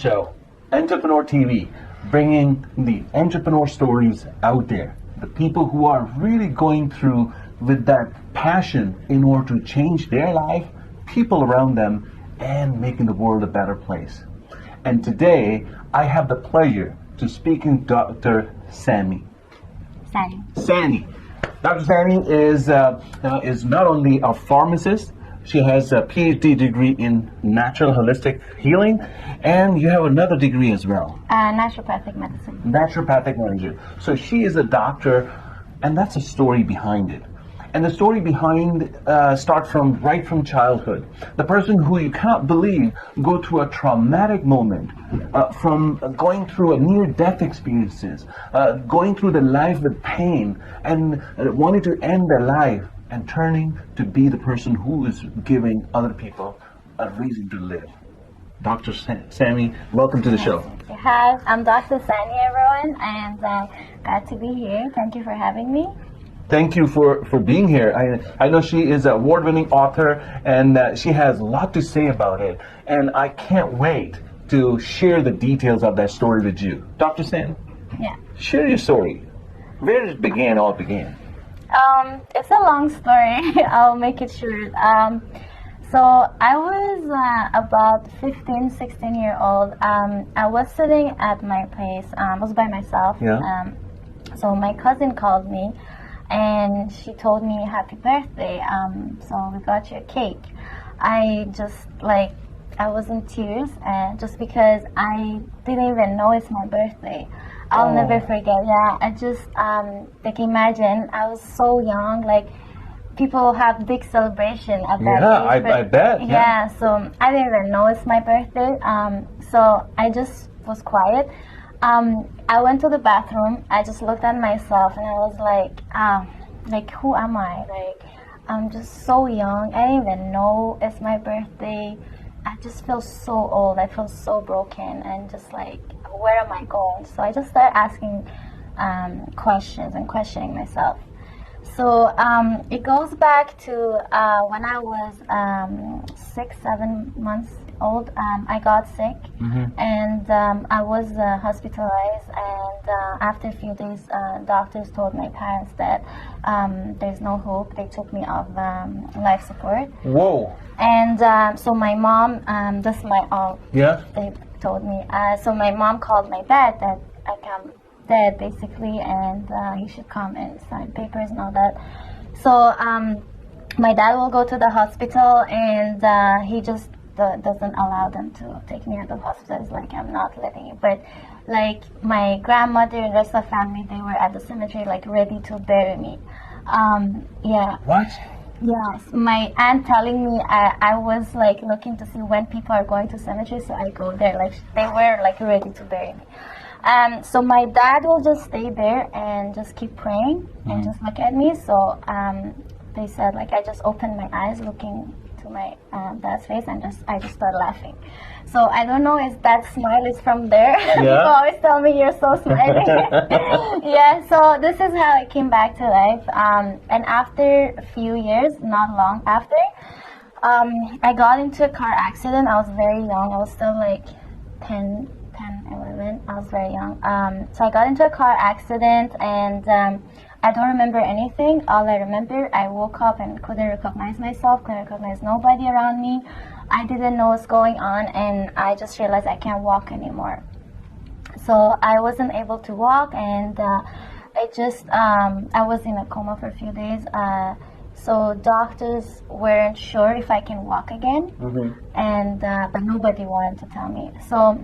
show, Entrepreneur TV, bringing the entrepreneur stories out there. The people who are really going through with that passion in order to change their life, people around them, and making the world a better place. And today, I have the pleasure to speaking to Dr. Sany. Sany. Dr. Sany is not only a pharmacist, she has a PhD degree in natural holistic healing, and you have another degree as well. Naturopathic medicine. Naturopathic medicine. So she is a doctor, and that's a story behind it. And the story behind starts from right from childhood. The person who you cannot believe go through a traumatic moment, from going through a near-death experiences, going through the life with pain, and wanting to end their life, and turning to be the person who is giving other people a reason to live. Dr. Sany, welcome to the show. Hi, I'm Dr. Sany, everyone, and glad to be here. Thank you for having me. Thank you for being here. I know she is an award-winning author, and she has a lot to say about it. And I can't wait to share the details of that story with you. Dr. Sany, Yeah. share your story. Where did it all began? It's a long story. I'll make it short. So I was about 15, 16-year-old. I was sitting at my place. I was by myself. Yeah. So my cousin called me, and she told me happy birthday. So we got you a cake. I was in tears, just because I didn't even know it's my birthday. I'll never forget. Yeah, I just imagine I was so young. Like, people have big celebration at that age. I bet. Yeah, so I didn't even know it's my birthday. So I just was quiet. I went to the bathroom. I just looked at myself, and I was like, who am I? Like, I'm just so young. I didn't even know it's my birthday. I just feel so old. I feel so broken, and just like, where am I going? So I just started asking questions and questioning myself. So it goes back to when I was 6, 7 months old. I got sick, and I was hospitalized. And after a few days, doctors told my parents that there's no hope. They took me off life support. Whoa. And so my mom, this is my aunt. Yeah. They told me. So my mom called my dad that I'm dead, basically, and he should come and sign papers and all that. So my dad will go to the hospital, and he just doesn't allow them to take me out of the hospital. It's like, I'm not letting you. But like, my grandmother and the rest of the family, they were at the cemetery, like, ready to bury me. Yeah. What? Yes, my aunt telling me I was like looking to see when people are going to cemetery, so I go there. Like, they were like ready to bury me. So my dad will just stay there and just keep praying and just look at me. So they said, like, I just opened my eyes looking to my dad's face, and I just started laughing. So I don't know if that smile is from there. Yeah. People always tell me you're so smiling. Yeah, so this is how I came back to life. And after a few years, not long after, I got into a car accident. I was very young. I was still like 10, 11. I was very young. So I got into a car accident, and I don't remember anything. All I remember, I woke up and couldn't recognize myself, couldn't recognize nobody around me. I didn't know what's going on, and I just realized I can't walk anymore. So I wasn't able to walk, and I was in a coma for a few days. So doctors weren't sure if I can walk again, and but nobody wanted to tell me. So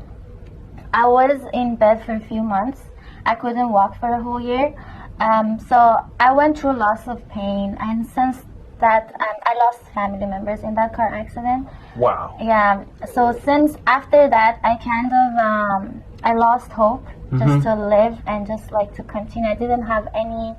I was in bed for a few months. I couldn't walk for a whole year. So I went through lots of pain, and since that, I lost family members in that car accident. Wow. Yeah. So since after that, I kind of I lost hope just to live and just like to continue. I didn't have any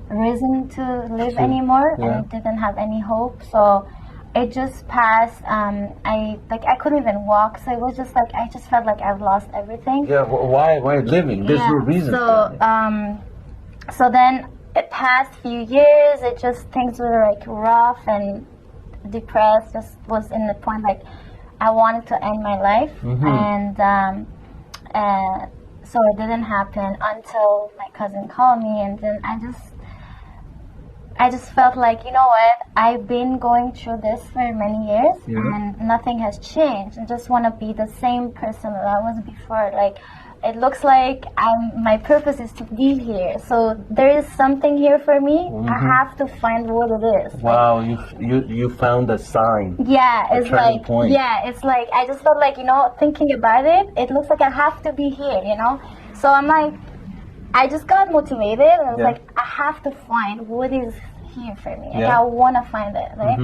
reason to live anymore, and I didn't have any hope. So it just passed. I couldn't even walk, so it was just like I just felt like I've lost everything. Yeah. Why living? There's no reason. So so then it passed few years. It just things were like rough and depressed. Just was in the point like I wanted to end my life, and so it didn't happen until my cousin called me, and then I just felt like, you know what, I've been going through this for many years, and nothing has changed. I just want to be the same person that I was before. Like, it looks like my purpose is to be here. So there is something here for me. I have to find what it is. Wow, you found a sign. Yeah, it's like point. Yeah, it's like I just felt like, you know, thinking about it, it looks like I have to be here, you know. So I'm like, I just got motivated, and I was like, I have to find what is here for me. Like, I want to find it, right?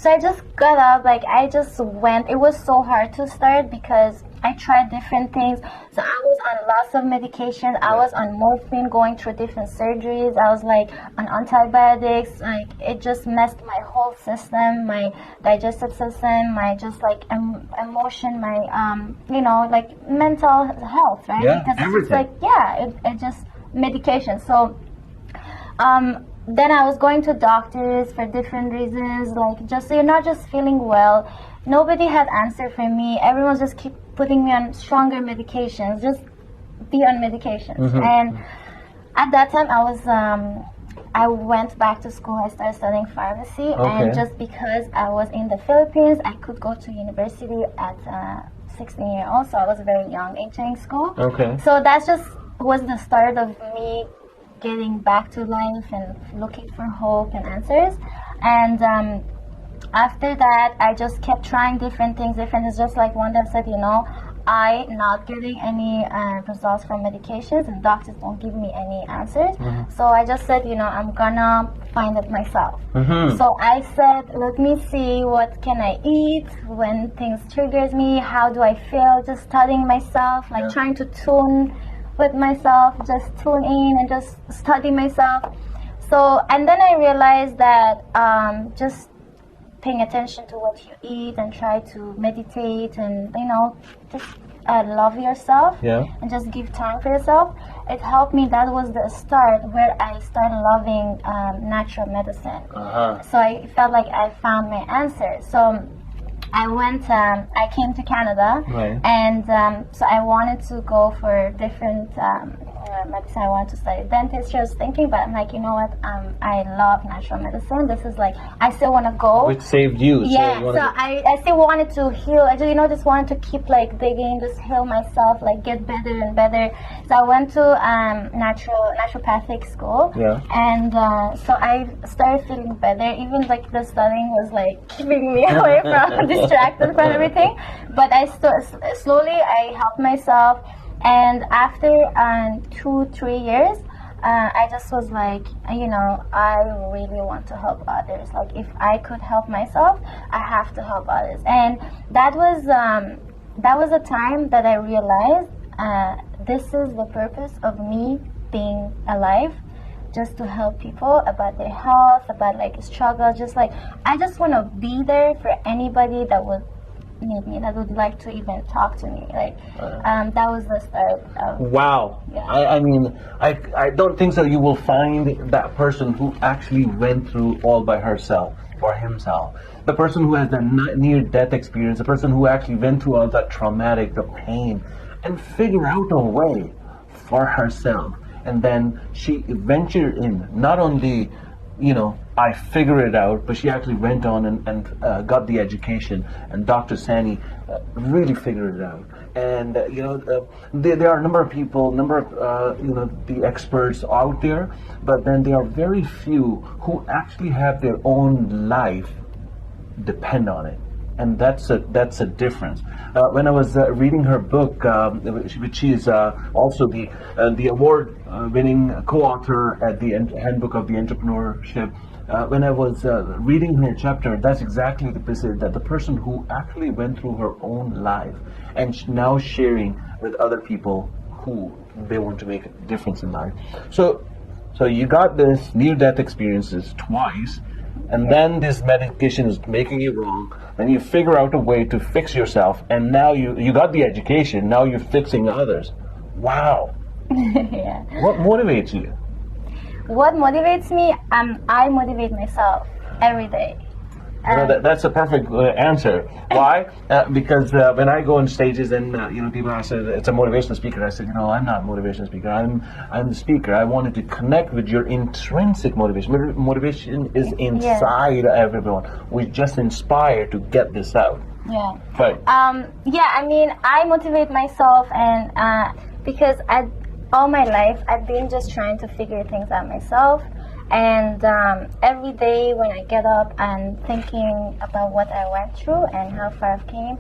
So I just got up, like I just went. It was so hard to start because I tried different things. So I was on lots of medications. I was on morphine, going through different surgeries. I was like on antibiotics. Like, it just messed my whole system, my digestive system, my just like emotion, my you know, like mental health, right? Yeah, because everything. it's like it just medication. So then I was going to doctors for different reasons, like just you're not just feeling well. Nobody had answer for me. Everyone's just keep putting me on stronger medications. Just be on medications. And at that time, I went back to school. I started studying pharmacy, and just because I was in the Philippines, I could go to university at 16 years old. So I was very young entering school. So that just was the start of me getting back to life and looking for hope and answers. And after that, I just kept trying different things. It's just like one day I said, you know, I not getting any results from medications, and doctors don't give me any answers. So I just said, you know, I'm gonna find it myself. So I said, let me see what can I eat when things triggers me. How do I feel? Just studying myself, like trying to tune with myself, just tune in and just study myself. So, and then I realized that just paying attention to what you eat and try to meditate and, you know, just love yourself and just give time for yourself. It helped me. That was the start where I started loving natural medicine. So I felt like I found my answer. So I went, I came to Canada, and so I wanted to go for different medicine. I wanted to study dentistry. I was thinking, but I'm like, you know what? I love natural medicine. This is like, I still want to go. Which saved you. Yeah, so I still wanted to heal. I just, you know, just wanted to keep like digging, just heal myself, like get better and better. So I went to naturopathic school. And so I started feeling better. Even like the studying was like keeping me away from distracted from everything. But I slowly I helped myself. And after 2-3 years, I just was like, you know, I really want to help others. Like, if I could help myself, I have to help others. And that was a time that I realized this is the purpose of me being alive, just to help people about their health, about like struggle. Just like, I just want to be there for anybody that would need me, that would like to even talk to me. Like, that was the start of... Wow. I mean, I don't think so you will find that person who actually went through all by herself or himself. The person who has the near-death experience, the person who actually went through all that traumatic, the pain, and figure out a way for herself. And then she ventured in, not only, you know, I figured it out, but she actually went on and got the education, and Dr. Sany really figured it out. And you know, there are a number of people, you know, the experts out there, but then there are very few who actually have their own life depend on it. And that's a difference. When I was reading her book, which she is also the award-winning co-author at the Handbook of the Entrepreneurship, when I was reading her chapter, that's exactly the person, that the person who actually went through her own life and now sharing with other people who they want to make a difference in life. So you got this near-death experiences twice. And then this medication is making you wrong, and you figure out a way to fix yourself, and now you got the education, now you're fixing others. Wow. Yeah. What motivates you? What motivates me? I motivate myself every day. That's a perfect answer. Why? Because when I go on stages and people ask, it's a motivational speaker. I said, I'm not a motivational speaker. I'm the speaker. I wanted to connect with your intrinsic motivation. Motivation is inside everyone. We're just inspired to get this out. Yeah. Right. I motivate myself, and because all my life I've been just trying to figure things out myself. And every day when I get up and thinking about what I went through and how far I've came,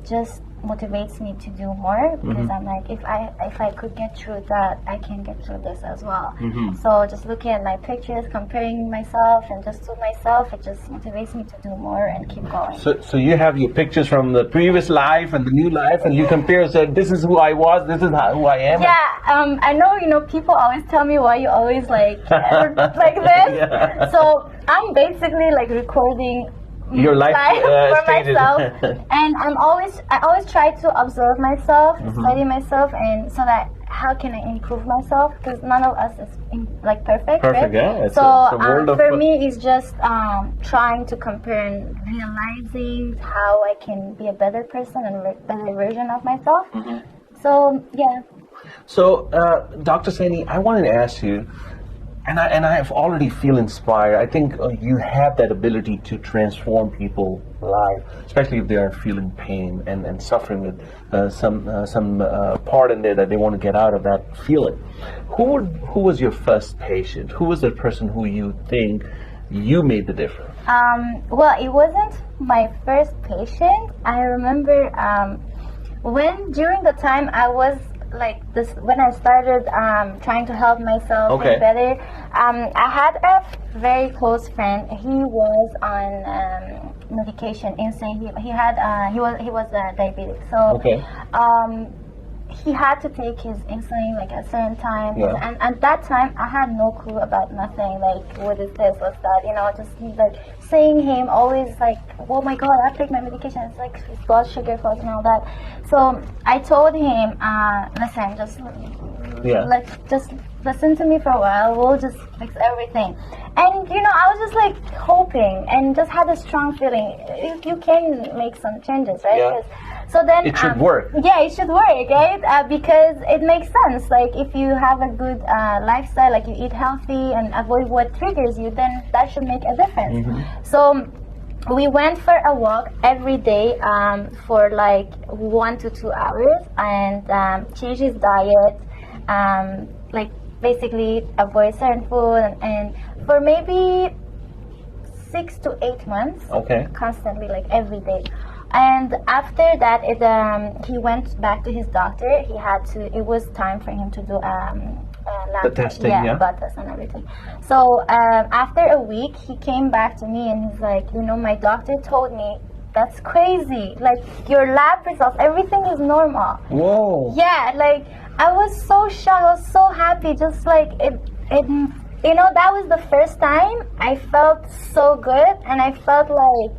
just motivates me to do more, because I'm like, if I could get through that, I can get through this as well. So just looking at my pictures, comparing myself and just to myself, it just motivates me to do more and keep going. So you have your pictures from the previous life and the new life, and you compare and say, this is who I was, this is who I am. Yeah, I know, people always tell me why you always like this. Yeah. So I'm basically like recording your life for myself, and I always try to observe myself, study myself, and so that how can I improve myself, because none of us is perfect, right? Yeah. For me it's just trying to compare and realizing how I can be a better person and a better version of myself. So yeah. So Dr. Sany, I wanted to ask you, and I have already feel inspired. I think you have that ability to transform people's life, especially if they are feeling pain and suffering with some part in there that they want to get out of that feeling. Who was your first patient? Who was the person who you think you made the difference? Well, it wasn't my first patient. I remember when during the time I was like this, when I started trying to help myself get better, I had a very close friend. He was on medication, insane. He was diabetic, so he had to take his insulin like at a certain time, and at that time I had no clue about nothing, like what is this, what's that, just like seeing him always like, oh my god, I take my medication, it's like his blood sugar falls and all that. So I told him, listen, just listen to me for a while, we'll just fix everything. And I was just like hoping and just had a strong feeling you can make some changes, right? So then it should work. Yeah, it should work, right? Because it makes sense. Like if you have a good lifestyle, like you eat healthy and avoid what triggers you, then that should make a difference. So we went for a walk every day for like 1 to 2 hours, and changed his diet, like basically avoid certain food, and for maybe 6 to 8 months, constantly, like every day. And after that, he went back to his doctor. It was time for him to do lab testing, blood test and everything. So after a week, he came back to me and he's like, my doctor told me, that's crazy. Like your lab results, everything is normal. Whoa. Yeah, like I was so shocked. I was so happy. Just like it that was the first time I felt so good, and I felt like,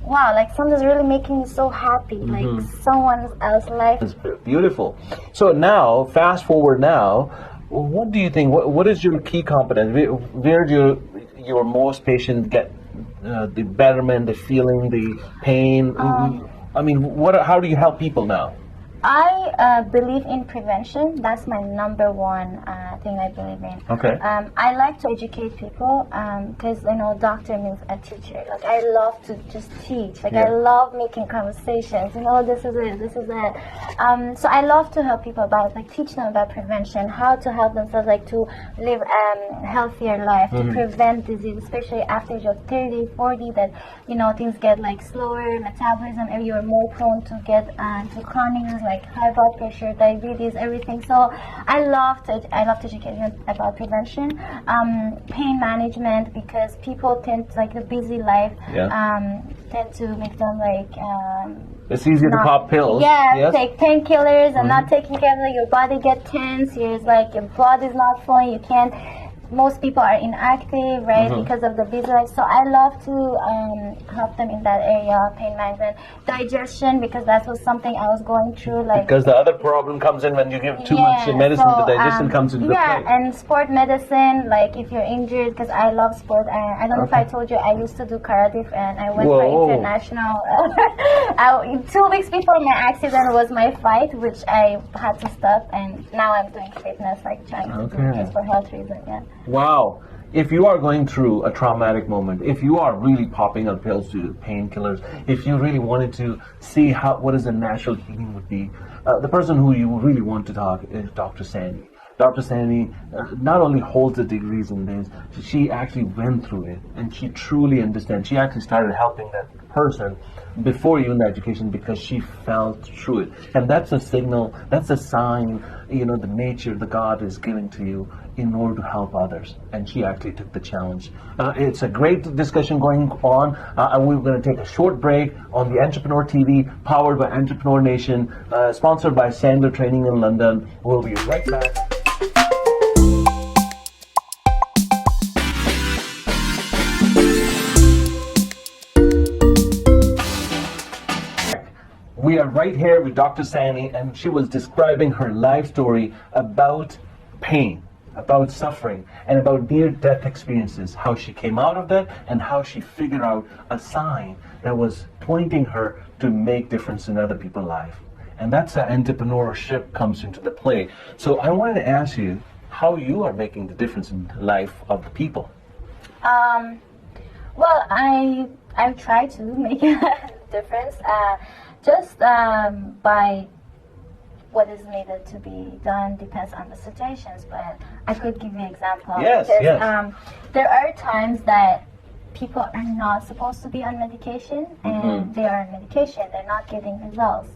wow, like something's really making me so happy, like someone else's life. It's beautiful. So now, fast forward now, what do you think, what is your key competence? Where do your most patients get the betterment, the feeling, the pain? I mean, how do you help people now? I believe in prevention. That's my number one thing I believe in. Okay. I like to educate people because doctor means a teacher. Like I love to just teach. Like I love making conversations. This is it. So I love to help people about teach them about prevention, how to help themselves to live a healthier life, to prevent disease, especially after you're 30, 40. That things get slower metabolism, and you're more prone to get to chronic disease like high blood pressure, diabetes, everything. So I love to educate them about prevention, pain management, because people tend the busy life tend to make them it's easier to pop pills. Take painkillers and not taking care of it. Your body get tense. Your blood is not flowing. You can't most people are inactive, right, because of the busy life. So I love to help them in that area, pain management, digestion, because that was something I was going through. Like, because the other problem comes in when you give too much medicine, the digestion comes into play. And sport medicine, like if you're injured, because I love sport. I don't know if I told you, I used to do karate, and I went for international. 2 weeks before my accident was my fight, which I had to stop, and now I'm doing fitness, like trying to do just for health reasons. Yeah. Wow. If you are going through a traumatic moment, if you are really popping on pills to painkillers, if you really wanted to see what is a natural healing would be, the person who you really want to talk is Dr. Sany. Dr. Sany not only holds the degrees in this, she actually went through it, and she truly understands. She actually started helping that person before even the education because she felt through it. And that's a signal, that's a sign, the nature, the God is giving to you in order to help others. And she actually took the challenge. It's a great discussion going on. We're going to take a short break on the Entrepreneur TV, powered by Entrepreneur Nation, sponsored by Sandler Training in London. We'll be right back. We are right here with Dr. Sany, and she was describing her life story about pain, about suffering, and about near-death experiences, how she came out of that, and how she figured out a sign that was pointing her to make difference in other people's life. And that's how entrepreneurship comes into the play. So I wanted to ask you how you are making the difference in the life of the people. Well, I try to make a difference. Just by what is needed to be done depends on the situations, but I could give you an example. Yes, because, there are times that people are not supposed to be on medication, and they are on medication, they're not getting results.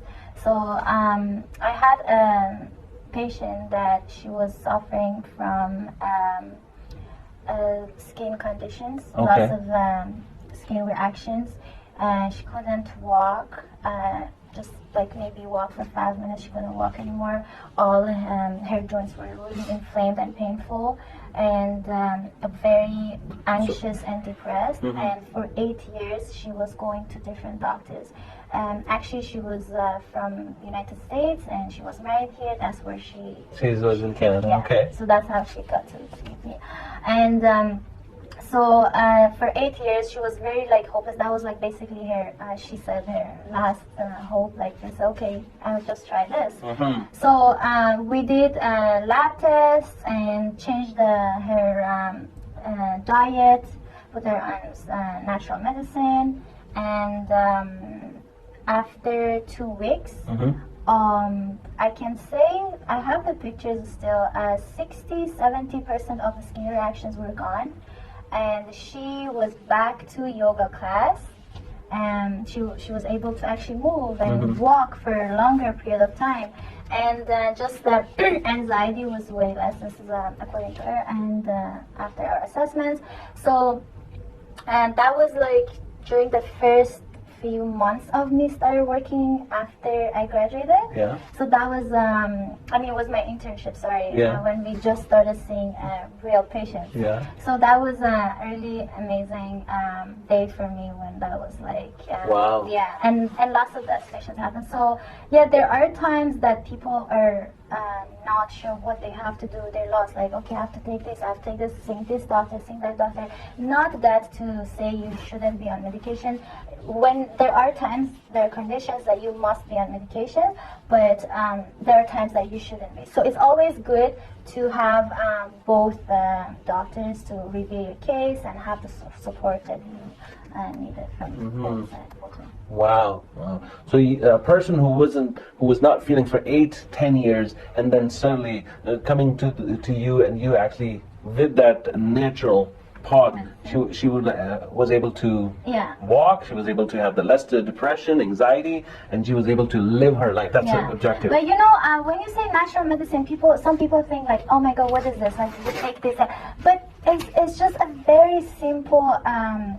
So I had a patient that she was suffering from skin conditions, lots of skin reactions. She couldn't walk, just like maybe walk for 5 minutes. She couldn't walk anymore. All her joints were really inflamed and painful, and very anxious and depressed. And for 8 years, she was going to different doctors. Actually, she was from the United States, and she was married here. That's where she was in Canada. Yeah, okay. So that's how she got to me. And so for 8 years, she was very hopeless. That was basically her, she said, her last hope. She said, okay, I'll just try this. So we did lab tests and changed her diet, put her on natural medicine, and after 2 weeks, I can say, I have the pictures still, 60-70% of the skin reactions were gone. And she was back to yoga class, and she was able to actually move and walk for a longer period of time, and just the anxiety was way less. This is according to her, and after our assessments. So, and that was during the first few months of me started working after I graduated. Yeah. So that was, it was my internship, sorry, Yeah. when we just started seeing real patients. Yeah. So that was a really amazing day for me when that was wow. Yeah, and lots of that patients happen. So yeah, there are times that people are not sure what they have to do. They're lost, okay, I have to take this, I have to take this, seeing this doctor, seeing that doctor. Not that to say you shouldn't be on medication. When there are times, there are conditions that you must be on medication, but there are times that you shouldn't be. So it's always good to have both doctors to review your case and have the support that you need from both sides. Wow. So a person who was not feeling for 8-10 years, and then suddenly coming to you, and you actually did that natural part. She was able to walk. She was able to have the less depression, anxiety, and she was able to live her life. That's her objective. But when you say natural medicine, some people think oh my God, what is this? You take this, but it's just a very simple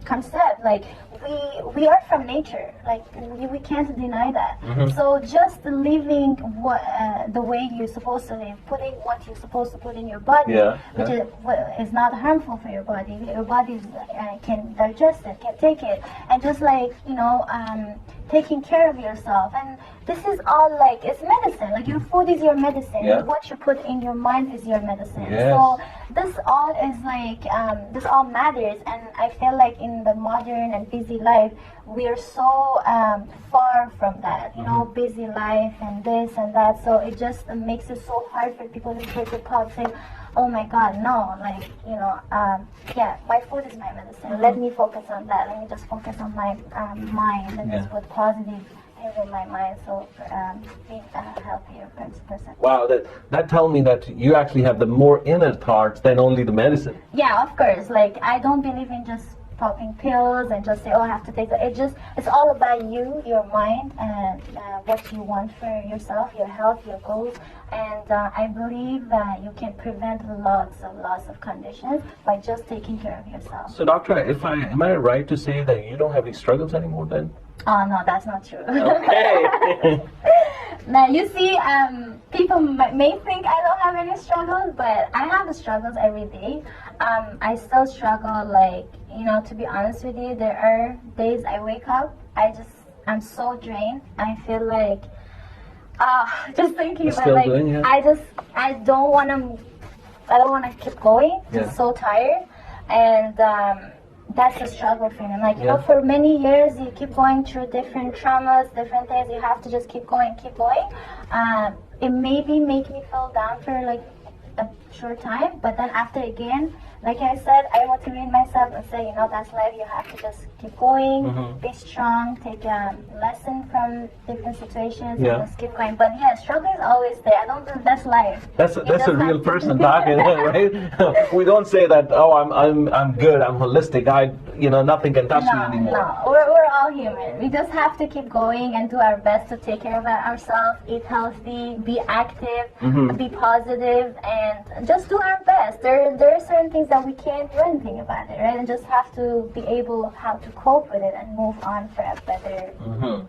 concept. we are from nature. Like we can't deny that. So just living the way you're supposed to live, putting what you're supposed to put in your body, which is not harmful for your body. Your body can digest it, can take it, and just like taking care of yourself. And this is all like it's medicine. Like your food is your medicine. What you put in your mind is your medicine. So this all is like this all matters. And I feel like in the modern and busy life, we are so far from that. Busy life and this and that. So it just makes it so hard for people to take the pause, say, oh my God, no, like, my food is my medicine. Let me focus on that. Let me just focus on my mind and just put positive things in my mind. So being a healthier person. Wow, that tells me that you actually have the more inner thoughts than only the medicine. Yeah, of course. Like, I don't believe in just popping pills and just say, oh, I have to take that. It's all about you, your mind, and what you want for yourself, your health, your goals. And I believe that you can prevent lots of conditions by just taking care of yourself. So, doctor, am I right to say that you don't have any struggles anymore then? Oh, no, that's not true. Okay. Now, you see, people may think I don't have any struggles, but I have the struggles every day. I still struggle, like, to be honest with you, there are days I wake up, I'm so drained. I feel like, just thinking about, like, I don't want to keep going. Just so tired. And that's a struggle for me. Like, for many years, you keep going through different traumas, different things. You have to just keep going. It maybe make me feel down for like a short time, but then after again, like I said, I motivate myself and say, that's life. You have to just keep going, be strong, take a lesson from different situations, and just keep going. But yeah, struggle is always there. I don't think that's life. That's a real person talking, right? We don't say that. Oh, I'm good. I'm holistic. Nothing can touch me anymore. No, we're all human. We just have to keep going and do our best to take care of ourselves, eat healthy, be active, be positive, and just do our best. There are certain things that we can't do anything about it, right? And just have to be able how to cope with it and move on for a better thing.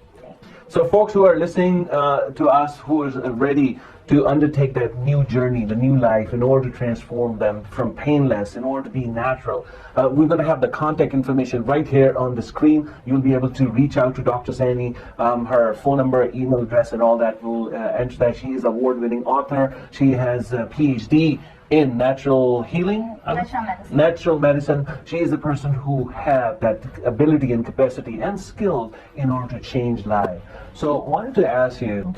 So folks who are listening to us, who is ready to undertake that new journey, the new life, in order to transform them from painless, in order to be natural, we're going to have the contact information right here on the screen. You'll be able to reach out to Dr. Sany, her phone number, email address, and all that. Will enter that. She is an award-winning author. She has a PhD in natural healing, natural medicine. She is the person who have that ability and capacity and skill in order to change lives. So I wanted to ask you,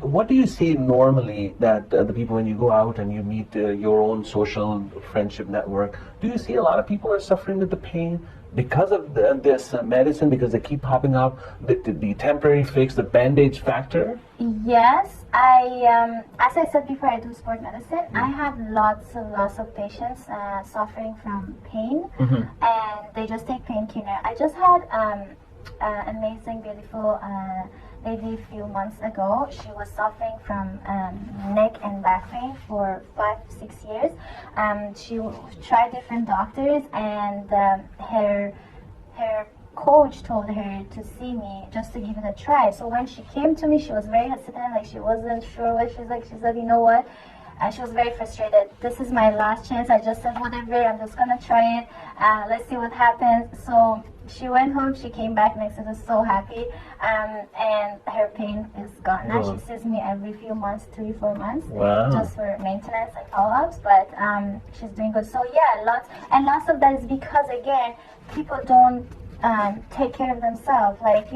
what do you see normally that the people, when you go out and you meet your own social friendship network, do you see a lot of people are suffering with the pain because of this medicine, because they keep popping up, the temporary fix, the bandage factor? Yes, as I said before, I do sport medicine. I have lots of patients suffering from pain, and they just take painkiller. I just had amazing, beautiful lady a few months ago. She was suffering from neck and back pain for 5 to 6 years. She tried different doctors, and her coach told her to see me just to give it a try. So when she came to me, she was very hesitant, like she wasn't sure what she's like. She said, you know what? She was very frustrated. This is my last chance. I just said, whatever, I'm just gonna try it. Let's see what happens. So she went home, she came back next day, was so happy, and her pain is gone. Now she sees me every few months, 3-4 months, just for maintenance and follow-ups, but she's doing good. So yeah, lots of that is because, again, people don't take care of themselves, like,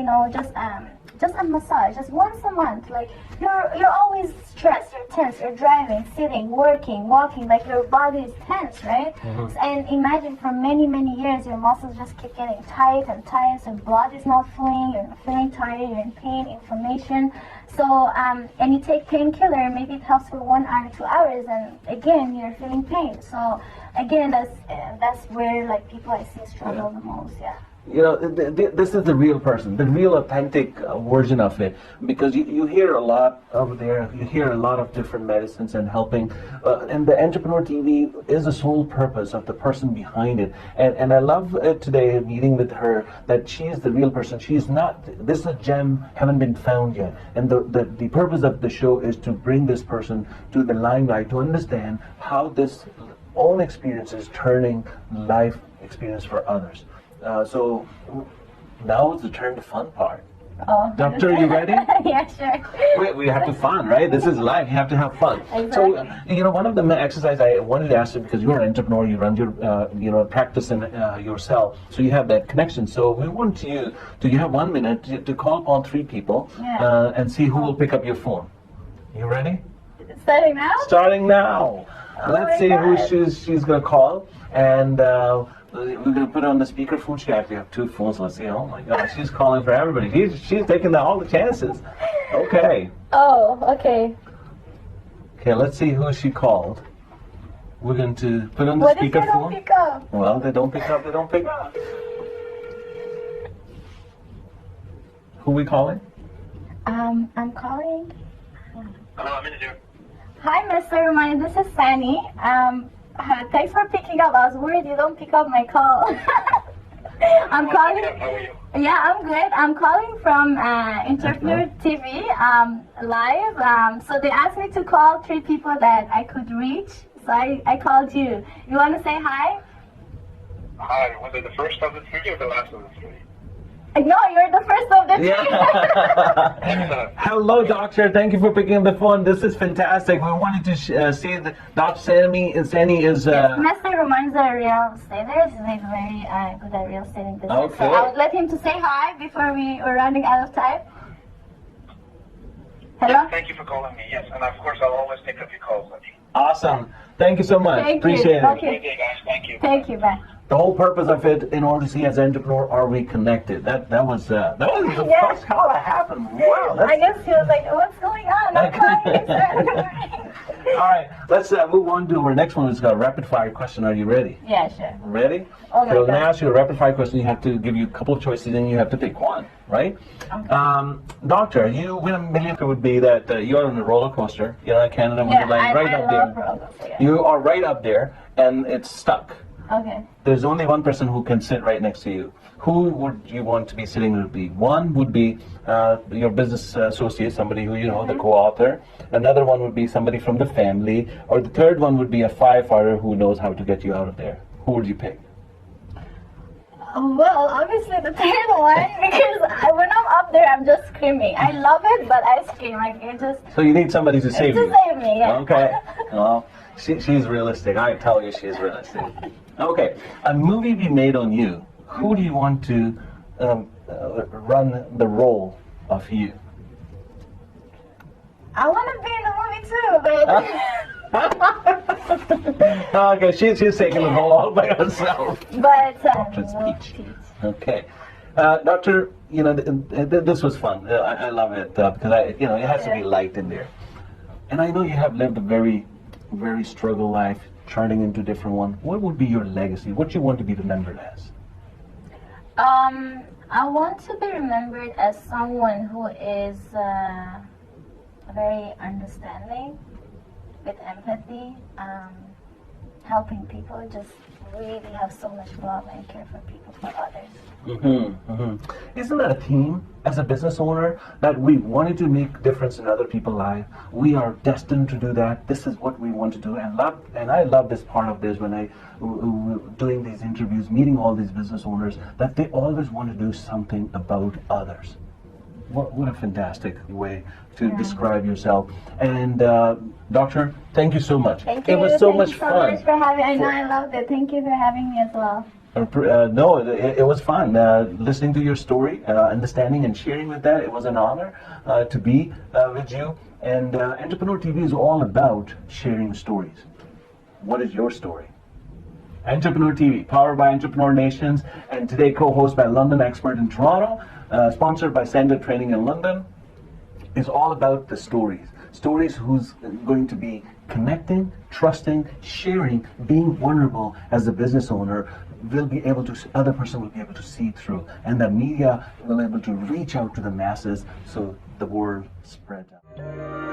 just a massage, just once a month. Like, you're always stressed, you're tense, you're driving, sitting, working, walking, like your body is tense, right? And imagine for many years your muscles just keep getting tight and tight, so blood is not flowing, you're feeling tired, you're in pain, inflammation. So and you take painkiller, maybe it helps for 1 hour, 2 hours, and again you're feeling pain. So again, that's where, like, people I see struggle the most. You know, this is the real person, the real authentic version of it. Because you hear a lot over there, you hear a lot of different medicines and helping. And the Entrepreneur TV is the sole purpose of the person behind it. And I love today meeting with her that she is the real person. She's not, this is a gem, haven't been found yet. And the purpose of the show is to bring this person to the limelight, to understand how this own experience is turning life experience for others. So now it's the turn to fun part. Oh. Doctor, you ready? Yeah, sure. We have to fun, right? This is life. You have to have fun. Exactly. So, you know, one of the exercises I wanted to ask you, because you're an entrepreneur, you run your, practice in yourself, so you have that connection. So we want you have 1 minute to call upon 3 people and see who will pick up your phone. You ready? Starting now? Starting now. Let's see who she's going to call, and we're going to put her on the speakerphone. She actually have 2 phones. Let's see. Oh my God, she's calling for everybody. She's taking all the chances. Okay. Oh, okay. Okay, let's see who she called. We're going to put on the What if they don't speakerphone. pick up? Well, they don't pick up. They don't pick up. Who we calling? I'm calling. Hello, I'm in here. Hi, Mr. Romani. This is Sany. Thanks for picking up. I was worried you don't pick up my call. I'm calling. How are you? Yeah, I'm good. I'm calling from Entrepreneur TV live. So they asked me to call 3 people that I could reach. So I called you. You want to say hi? Hi, was it the first of the 3 or the last of the 3? No, you're the first of the 3. Yeah. Hello, doctor. Thank you for picking up the phone. This is fantastic. We wanted to see that Dr. Sany is. Mr. Roman's a real estater. He's like very good at real estate business. Okay. So I would let him to say hi before we are running out of time. Hello? Yes, thank you for calling me. Yes, and of course I'll always take up your calls. Awesome. Thank you so much. Thank Appreciate you. it. Okay. Great day, guys. Thank you. Thank you. Bye. The whole purpose of it, in order to see as an entrepreneur, are we connected? That was the Yeah. first how that happened. Wow. I guess he was like, what's going on? I'm calling. All right. Let's move on to our next one. It's got a rapid fire question. Are you ready? Yeah, sure. Ready? Oh my So when I God. ask you a rapid fire question, you have to give you a couple of choices, and you have to pick one, right? Okay. Doctor, you win $1 million. It would be that you're on a roller coaster. You're in Canada, when Yeah, you're like right I up love there. roller coasters, yeah. You are right up there, and it's stuck. Okay. There's only one person who can sit right next to you. Who would you want to be sitting with? One would be your business associate, somebody who you know, the co-author. Another one would be somebody from the family, or the third one would be a firefighter who knows how to get you out of there. Who would you pick? Well, obviously the third one, because when I'm up there, I'm just screaming. I love it, but I scream. Like, it just So you need somebody to save to you. save me. Yeah. Okay. Well, she's realistic. I tell you, she's realistic. Okay. A movie be made on you. Who do you want to run the role of you? I want to be in the movie too, but Okay, she's taking the role all by herself. Doctor's no, speech. Okay. Doctor, you know, this was fun. I love it because it has to be light in there. And I know you have lived a very, very struggle life, charting into different one. What would be your legacy? What you want to be remembered as? I want to be remembered as someone who is very understanding, with empathy, helping people, just really have so much love and care for people, for others. Isn't that a theme as a business owner, that we wanted to make difference in other people's lives? We are destined to do that. This is what we want to do, and I love this part of this when I doing these interviews, meeting all these business owners, that they always want to do something about others. What a fantastic way to describe yourself. And Doctor, thank you so much. Thank you. It was so Thank much you so fun. much for having. I know I loved it. Thank you for having me as well. No, it was fun listening to your story, understanding and sharing with that. It was an honor to be with you. And Entrepreneur TV is all about sharing stories. What is your story? Entrepreneur TV, powered by Entrepreneur Nations, and today co-hosted by London Expert in Toronto, sponsored by Sender Training in London. is all about the stories. Stories who's going to be connecting, trusting, sharing, being vulnerable as a business owner will be able to, other person will be able to see through, and the media will be able to reach out to the masses so the word spreads out.